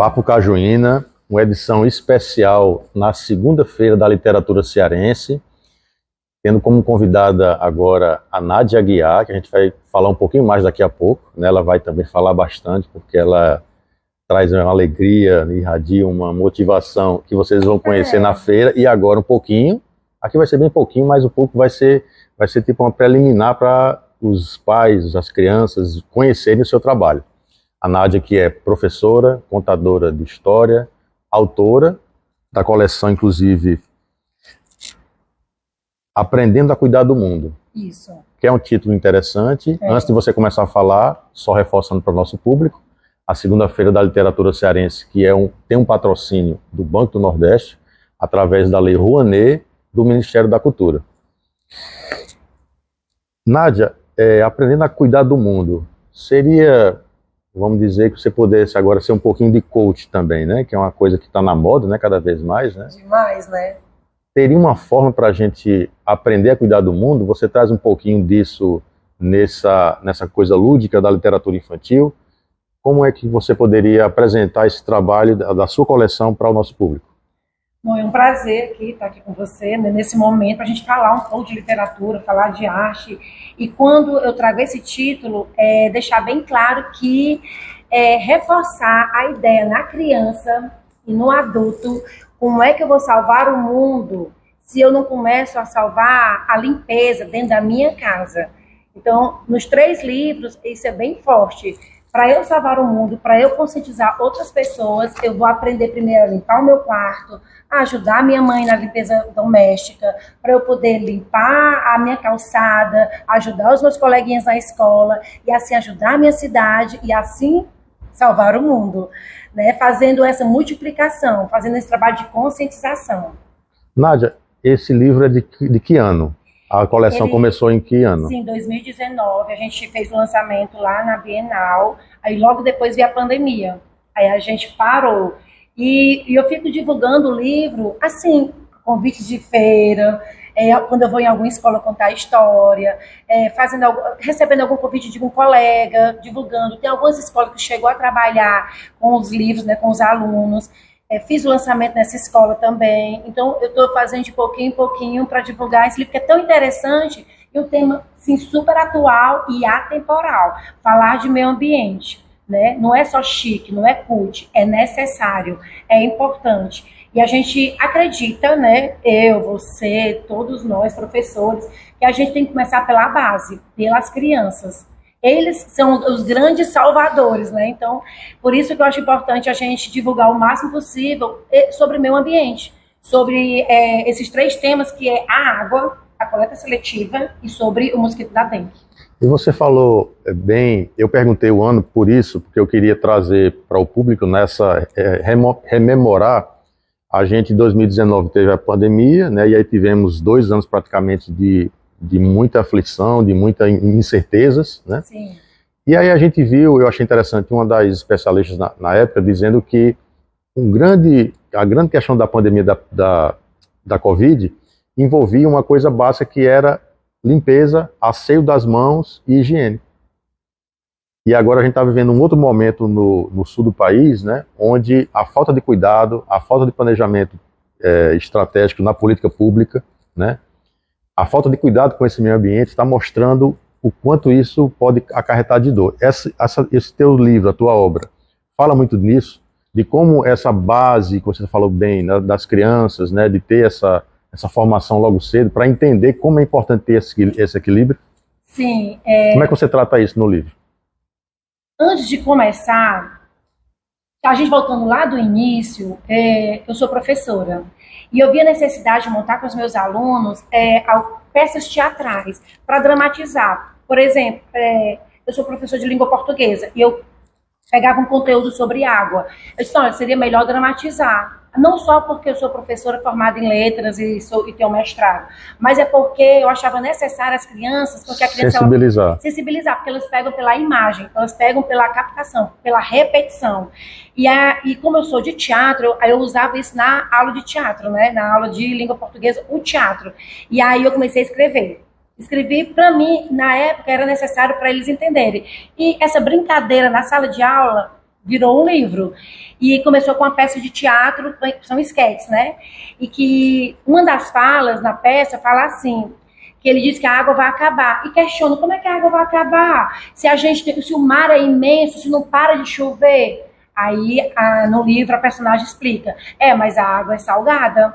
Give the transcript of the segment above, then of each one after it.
Papo Cajuína, uma edição especial na segunda-feira da literatura cearense, tendo como convidada agora a Nádia Aguiar, que a gente vai falar um pouquinho mais daqui a pouco, né? Ela vai também falar bastante, porque ela traz uma alegria, irradia uma motivação que vocês vão conhecer na feira, e agora um pouquinho, aqui vai ser bem pouquinho, mas um pouco vai ser tipo uma preliminar para os pais, as crianças conhecerem o seu trabalho. A Nádia, que é professora, contadora de história, autora da coleção, inclusive, Aprendendo a Cuidar do Mundo. Isso. Que é um título interessante. Antes de você começar a falar, só reforçando para o nosso público, a segunda-feira da literatura cearense, que tem um patrocínio do Banco do Nordeste, através da Lei Rouanet, do Ministério da Cultura. Nádia, Aprendendo a Cuidar do Mundo, seria, vamos dizer, que você pudesse agora ser um pouquinho de coach também, né? Que é uma coisa que está na moda, né? Cada vez mais, né? Demais, né? Teria uma forma para a gente aprender a cuidar do mundo? Você traz um pouquinho disso nessa coisa lúdica da literatura infantil. Como é que você poderia apresentar esse trabalho da sua coleção para o nosso público? Bom, é um prazer estar aqui com você, né, nesse momento, para a gente falar um pouco de literatura, falar de arte. E quando eu trago esse título, deixar bem claro que reforçar a ideia na criança e no adulto, como é que eu vou salvar o mundo se eu não começo a salvar a limpeza dentro da minha casa? Então, nos 3 livros, isso é bem forte. Para eu salvar o mundo, para eu conscientizar outras pessoas, eu vou aprender primeiro a limpar o meu quarto, a ajudar a minha mãe na limpeza doméstica, para eu poder limpar a minha calçada, ajudar os meus coleguinhas na escola, e assim ajudar a minha cidade, e assim salvar o mundo, né? Fazendo essa multiplicação, fazendo esse trabalho de conscientização. Nádia, esse livro é de que ano? A coleção começou em que ano? Sim, 2019, a gente fez o lançamento lá na Bienal, aí logo depois veio a pandemia, aí a gente parou. E eu fico divulgando o livro, assim, convites de feira, quando eu vou em alguma escola contar história, recebendo algum convite de um colega, divulgando. Tem algumas escolas que chegou a trabalhar com os livros, né, com os alunos. Fiz o lançamento nessa escola também. Então, eu estou fazendo de pouquinho em pouquinho para divulgar esse livro, que é tão interessante e um tema assim, super atual e atemporal. Falar de meio ambiente, né? Não é só chique, não é cult, é necessário, é importante. E a gente acredita, né? Eu, você, todos nós, professores, que a gente tem que começar pela base, pelas crianças. Eles são os grandes salvadores, né? Então, por isso que eu acho importante a gente divulgar o máximo possível sobre o meio ambiente, sobre esses 3 temas, que é a água, a coleta seletiva e sobre o mosquito da dengue. E você falou bem, eu perguntei o ano por isso, porque eu queria trazer para o público rememorar. A gente em 2019 teve a pandemia, né? E aí tivemos 2 anos praticamente de muita aflição, de muitas incertezas, né? Sim. E aí a gente viu, eu achei interessante, uma das especialistas na época dizendo que a grande questão da pandemia da Covid envolvia uma coisa básica, que era limpeza, asseio das mãos e higiene. E agora a gente está vivendo um outro momento no sul do país, né, onde a falta de cuidado, a falta de planejamento estratégico na política pública, né, a falta de cuidado com esse meio ambiente está mostrando o quanto isso pode acarretar de dor. Esse teu livro, a tua obra, fala muito nisso, de como essa base, que você falou bem, né, das crianças, né, de ter essa formação logo cedo, para entender como é importante ter esse equilíbrio. Sim. Como é que você trata isso no livro? Antes de começar, a gente voltando lá do início, eu sou professora. E eu vi a necessidade de montar com os meus alunos peças teatrais para dramatizar. Por exemplo, eu sou professora de língua portuguesa e eu pegava um conteúdo sobre água. Eu disse, olha, seria melhor dramatizar. Não só porque eu sou professora formada em letras e tenho mestrado, mas é porque eu achava necessário as crianças, porque a criança sensibilizar, porque elas pegam pela imagem, elas pegam pela captação, pela repetição. E como eu sou de teatro, eu usava isso na aula de teatro, né? Na aula de língua portuguesa, o teatro. E aí eu comecei a escrever. Escrevi, para mim, na época, era necessário para eles entenderem. E essa brincadeira na sala de aula virou um livro. E começou com uma peça de teatro, são esquetes, né? E que uma das falas na peça fala assim, que ele diz que a água vai acabar. E questiona, como é que a água vai acabar? Se o mar é imenso, se não para de chover. Aí, no livro, a personagem explica. Mas a água é salgada.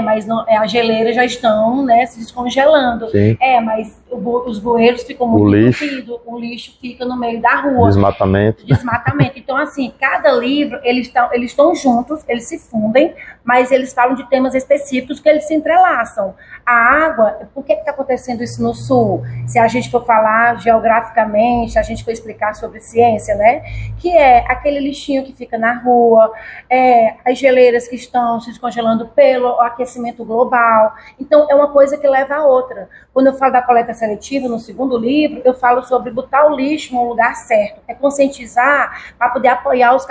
Mas não, as geleiras já estão, né, se descongelando. Sim. Mas os bueiros ficam muito entupidos. O lixo fica no meio da rua. Desmatamento. Então, assim, cada livro, eles estão juntos, eles se fundem, mas eles falam de temas específicos que eles se entrelaçam. A água, por que está acontecendo isso no Sul? Se a gente for falar geograficamente, se a gente for explicar sobre ciência, né? Que é aquele lixinho que fica na rua, as geleiras que estão se descongelando pelo aquecimento global. Então, é uma coisa que leva a outra. Quando eu falo da coleta seletiva, no segundo livro, eu falo sobre botar o lixo no lugar certo. É conscientizar para poder apoiar os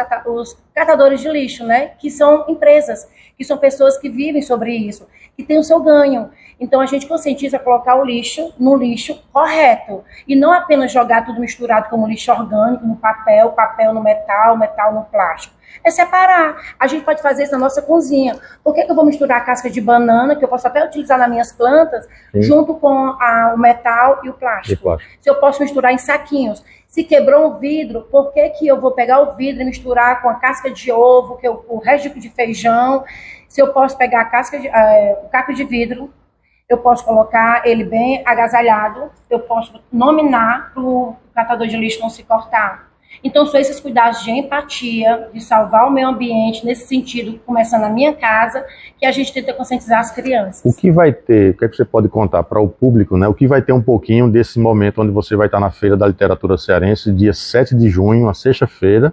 catadores de lixo, né? Que são empresas, que são pessoas que vivem sobre isso, que têm o seu ganho. Então, a gente conscientiza colocar o lixo no lixo correto. E não apenas jogar tudo misturado como lixo orgânico, no papel, papel no metal, metal no plástico. É separar. A gente pode fazer isso na nossa cozinha. Por que eu vou misturar a casca de banana, que eu posso até utilizar nas minhas plantas, junto com o metal e o plástico? Se eu posso misturar em saquinhos. Se quebrou um vidro, por que eu vou pegar o vidro e misturar com a casca de ovo, que é o resto de feijão? Se eu posso pegar o caco de vidro, eu posso colocar ele bem agasalhado, eu posso nominar para o catador de lixo não se cortar. Então, são esses cuidados de empatia, de salvar o meio ambiente, nesse sentido, começando na minha casa, que a gente tenta conscientizar as crianças. O que vai ter, o que é que você pode contar para o público, né? O que vai ter um pouquinho desse momento onde você vai estar na Feira da Literatura Cearense, dia 7 de junho, uma sexta-feira,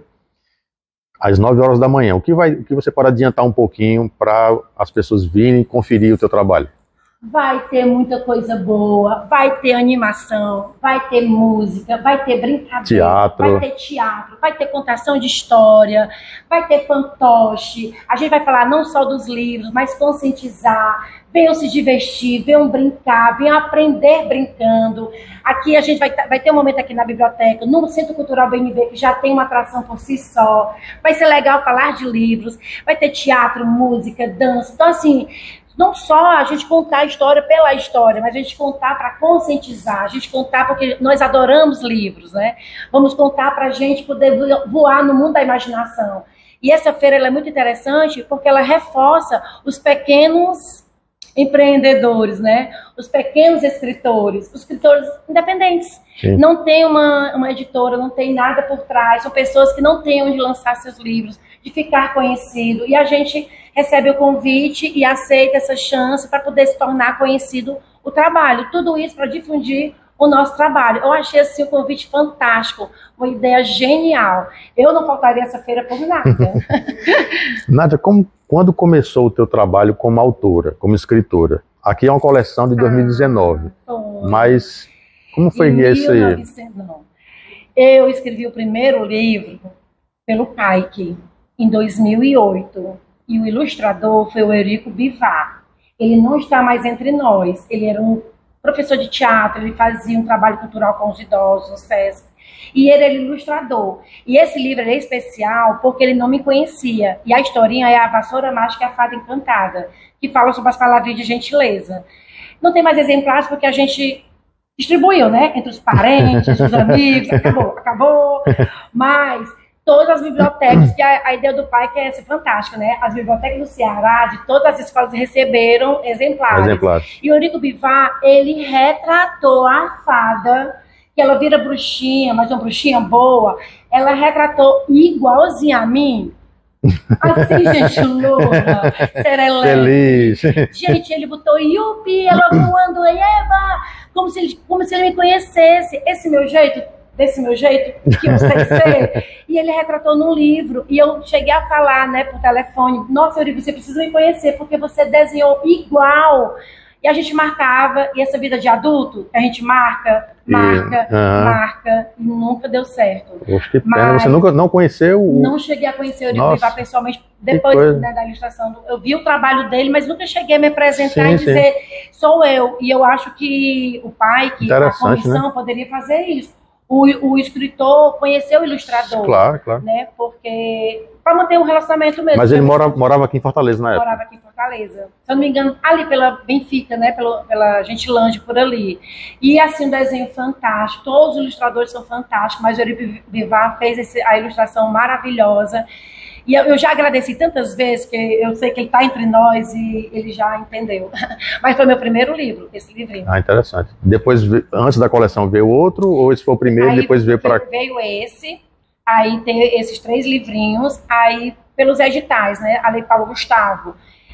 às 9 horas da manhã. O que você pode adiantar um pouquinho para as pessoas virem conferir o teu trabalho? Vai ter muita coisa boa, vai ter animação, vai ter música, vai ter brincadeira, vai ter teatro, vai ter contação de história, vai ter fantoche. A gente vai falar não só dos livros, mas conscientizar. Venham se divertir, venham brincar, venham aprender brincando. Aqui a gente vai ter um momento aqui na biblioteca, no Centro Cultural BNB, que já tem uma atração por si só. Vai ser legal falar de livros, vai ter teatro, música, dança. Então, assim, não só a gente contar a história pela história, mas a gente contar para conscientizar, a gente contar porque nós adoramos livros, né? Vamos contar para a gente poder voar no mundo da imaginação. E essa feira ela é muito interessante porque ela reforça os pequenos empreendedores, né? Os pequenos escritores, os escritores independentes. Sim. Não tem uma editora, não tem nada por trás, são pessoas que não têm onde lançar seus livros, de ficar conhecido, e a gente recebe o convite e aceita essa chance para poder se tornar conhecido o trabalho. Tudo isso para difundir o nosso trabalho. Eu achei assim um convite fantástico, uma ideia genial. Eu não faltaria essa feira por nada. Nádia, quando começou o teu trabalho como autora, como escritora? Aqui é uma coleção de 2019, mas como foi esse... Eu escrevi o primeiro livro pelo Kaique, em 2008, e o ilustrador foi o Eurico Bivar. Ele não está mais entre nós, ele era um professor de teatro, ele fazia um trabalho cultural com os idosos no SESC, e ele era ilustrador. E esse livro é especial porque ele não me conhecia, e a historinha é A Vassoura Mágica e a Fada Encantada, que fala sobre as palavrinhas de gentileza. Não tem mais exemplares porque a gente distribuiu, né, entre os parentes, os amigos, acabou, mas todas as bibliotecas, que a ideia do pai que é ser fantástica, né? As bibliotecas do Ceará, de todas as escolas, receberam exemplares. E o Eurico Bivar, ele retratou a fada, que ela vira bruxinha, mas uma bruxinha boa, ela retratou igualzinha a mim. Assim, gente, louca, feliz. Gente, ele botou Yupi, ela voando, Eva, como se ele me conhecesse. Desse meu jeito, que eu sei ser. E ele retratou num livro, e eu cheguei a falar, né, por telefone, nossa, Eurico, você precisa me conhecer, porque você desenhou igual. E a gente marcava, e essa vida de adulto, a gente marca, e nunca deu certo. Poxa, que pena, você nunca não conheceu o... Não cheguei a conhecer o Eurico Bivar pessoalmente, depois, né, da ilustração. Eu vi o trabalho dele, mas nunca cheguei a me apresentar e dizer, sou eu. E eu acho que o pai, que a comissão, né, poderia fazer isso. o escritor conhecer o ilustrador. Claro, claro. Né? Porque para manter um relacionamento mesmo. Mas ele morava aqui em Fortaleza na época? Morava aqui em Fortaleza. Se eu não me engano, ali pela Benfica, né? Pela Gentilândia, por ali. E assim, um desenho fantástico. Todos os ilustradores são fantásticos, mas o Euripides Bivar fez a ilustração maravilhosa. E eu já agradeci tantas vezes, que eu sei que ele está entre nós e ele já entendeu. Mas foi meu primeiro livro, esse livrinho. Ah, interessante. Depois, antes da coleção, veio outro? Ou esse foi o primeiro e depois veio para... Veio esse, aí tem esses 3 livrinhos, aí pelos editais, né? A Lei Paulo Gustavo.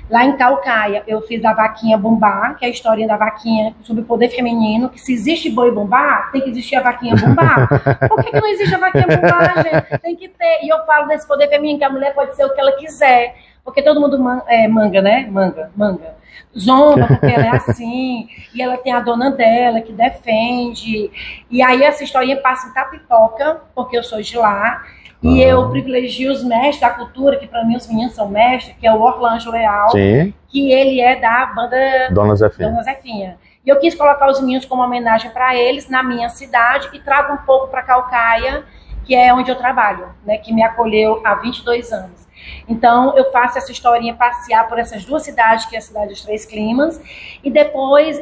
Lá em Caucaia, eu fiz a Vaquinha Bombar, que é a historinha da vaquinha sobre o poder feminino, que se existe boi bombar, tem que existir a vaquinha bombar. Por que não existe a vaquinha bombar, gente? Tem que ter. E eu falo desse poder feminino, que a mulher pode ser o que ela quiser. Porque todo mundo manga, né? Manga. Zomba, porque ela é assim. E ela tem a dona dela, que defende. E aí essa historinha passa em Tapipoca, porque eu sou de lá. E eu privilegio os mestres da cultura, que para mim os meninos são mestres, que é o Orlando Leal, Sim. que ele é da banda Dona Zefinha. Dona Zefinha. E eu quis colocar os meninos como homenagem para eles na minha cidade e trago um pouco para Caucaia, que é onde eu trabalho, né, que me acolheu há 22 anos. Então eu faço essa historinha passear por essas 2 cidades, que é a cidade dos 3 climas, e depois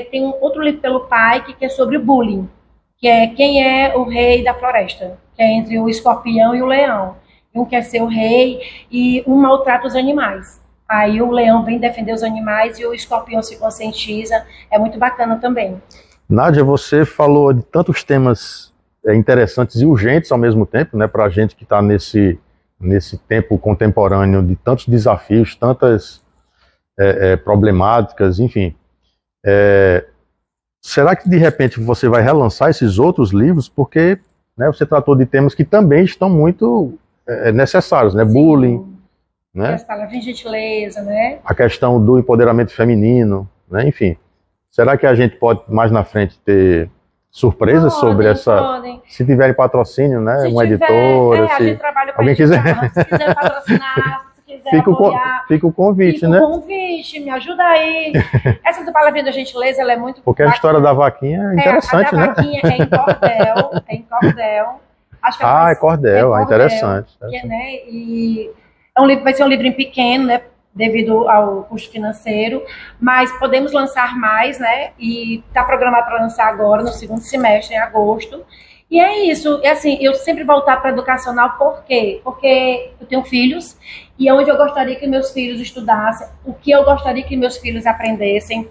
tem um outro livro pelo pai, que é sobre o bullying, que é quem é o rei da floresta, que é entre o escorpião e o leão. Um quer ser o rei e um maltrata os animais. Aí o leão vem defender os animais e o escorpião se conscientiza. É muito bacana também. Nádia, você falou de tantos temas interessantes e urgentes ao mesmo tempo, né, para a gente que está nesse tempo contemporâneo de tantos desafios, tantas problemáticas, enfim. Será que de repente você vai relançar esses outros livros? Porque, né, você tratou de temas que também estão muito necessários, né? Sim. Bullying, né? As palavras de gentileza, né? A questão do empoderamento feminino, né? Enfim. Será que a gente pode mais na frente ter surpresas sobre essa? Podem. Se tiverem patrocínio, né? Se uma tiver, editora, a gente trabalha com alguém quiser. Se quiser patrocinar, se quiser apoiar. Fica o convite, né? Fica o convite, me ajuda aí. Essa do Palavrinha da Gentileza, ela é muito porque bacana. A história da vaquinha é interessante, né? A da vaquinha é em cordel. Acho que é cordel, interessante. Que, né? E vai ser um livrinho pequeno, né? Devido ao custo financeiro, mas podemos lançar mais, né? E está programado para lançar agora, no 2º semestre, em agosto. E é isso. É assim, eu sempre voltar para educacional, por quê? Porque eu tenho filhos, e é onde eu gostaria que meus filhos estudassem, o que eu gostaria que meus filhos aprendessem.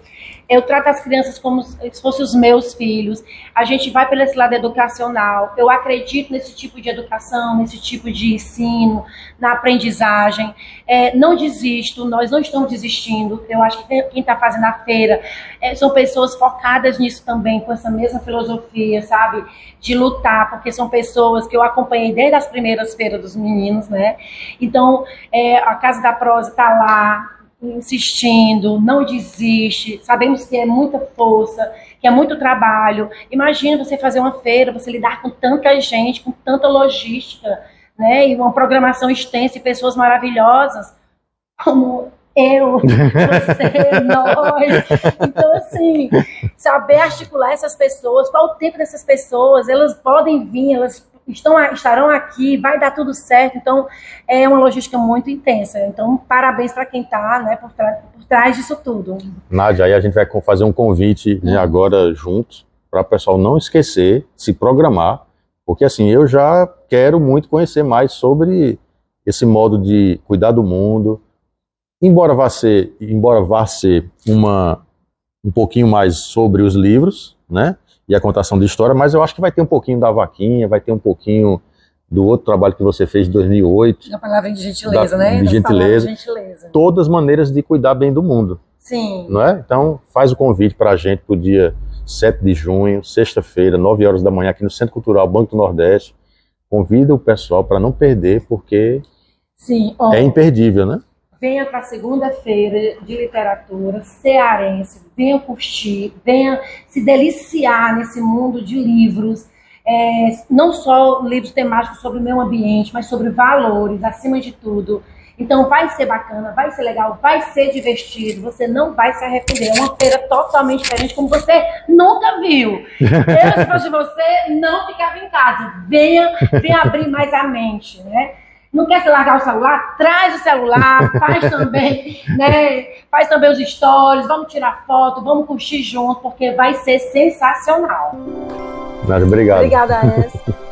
Eu trato as crianças como se fossem os meus filhos. A gente vai pelo esse lado educacional. Eu acredito nesse tipo de educação, nesse tipo de ensino, na aprendizagem. Não desisto, nós não estamos desistindo. Eu acho que quem está fazendo a feira são pessoas focadas nisso também, com essa mesma filosofia, sabe? De lutar, porque são pessoas que eu acompanhei desde as primeiras feiras dos meninos, né? Então, a Casa da Prosa está lá, insistindo, não desiste. Sabemos que é muita força, que é muito trabalho. Imagina você fazer uma feira, você lidar com tanta gente, com tanta logística, né? E uma programação extensa e pessoas maravilhosas, como eu, você, nós. Então, assim, saber articular essas pessoas, qual o tempo dessas pessoas, elas podem vir, elas estarão aqui, vai dar tudo certo. Então, é uma logística muito intensa. Então, parabéns para quem está, né, por trás disso tudo. Nádia, aí a gente vai fazer um convite, né, agora juntos, para o pessoal não esquecer, se programar, porque assim, eu já quero muito conhecer mais sobre esse modo de cuidar do mundo, embora vá ser um pouquinho mais sobre os livros, né, e a contação de história, mas eu acho que vai ter um pouquinho da vaquinha, vai ter um pouquinho do outro trabalho que você fez em 2008. A palavra de gentileza, né? De gentileza. Todas as maneiras de cuidar bem do mundo. Sim. Não é? Então, faz o convite para a gente para o dia 7 de junho, sexta-feira, 9 horas da manhã, aqui no Centro Cultural Banco do Nordeste. Convida o pessoal para não perder, porque sim, é imperdível, né? Venha para a segunda-feira de literatura cearense, venha curtir, venha se deliciar nesse mundo de livros, não só livros temáticos sobre o meio ambiente, mas sobre valores, acima de tudo. Então vai ser bacana, vai ser legal, vai ser divertido, você não vai se arrepender. É uma feira totalmente diferente, como você nunca viu. Eu, se fosse você, não ficava em casa. Venha abrir mais a mente, né? Não quer se largar o celular? Traz o celular, faz também, né? Faz também os stories, vamos tirar foto, vamos curtir junto, porque vai ser sensacional. Obrigado. Obrigada, Ana.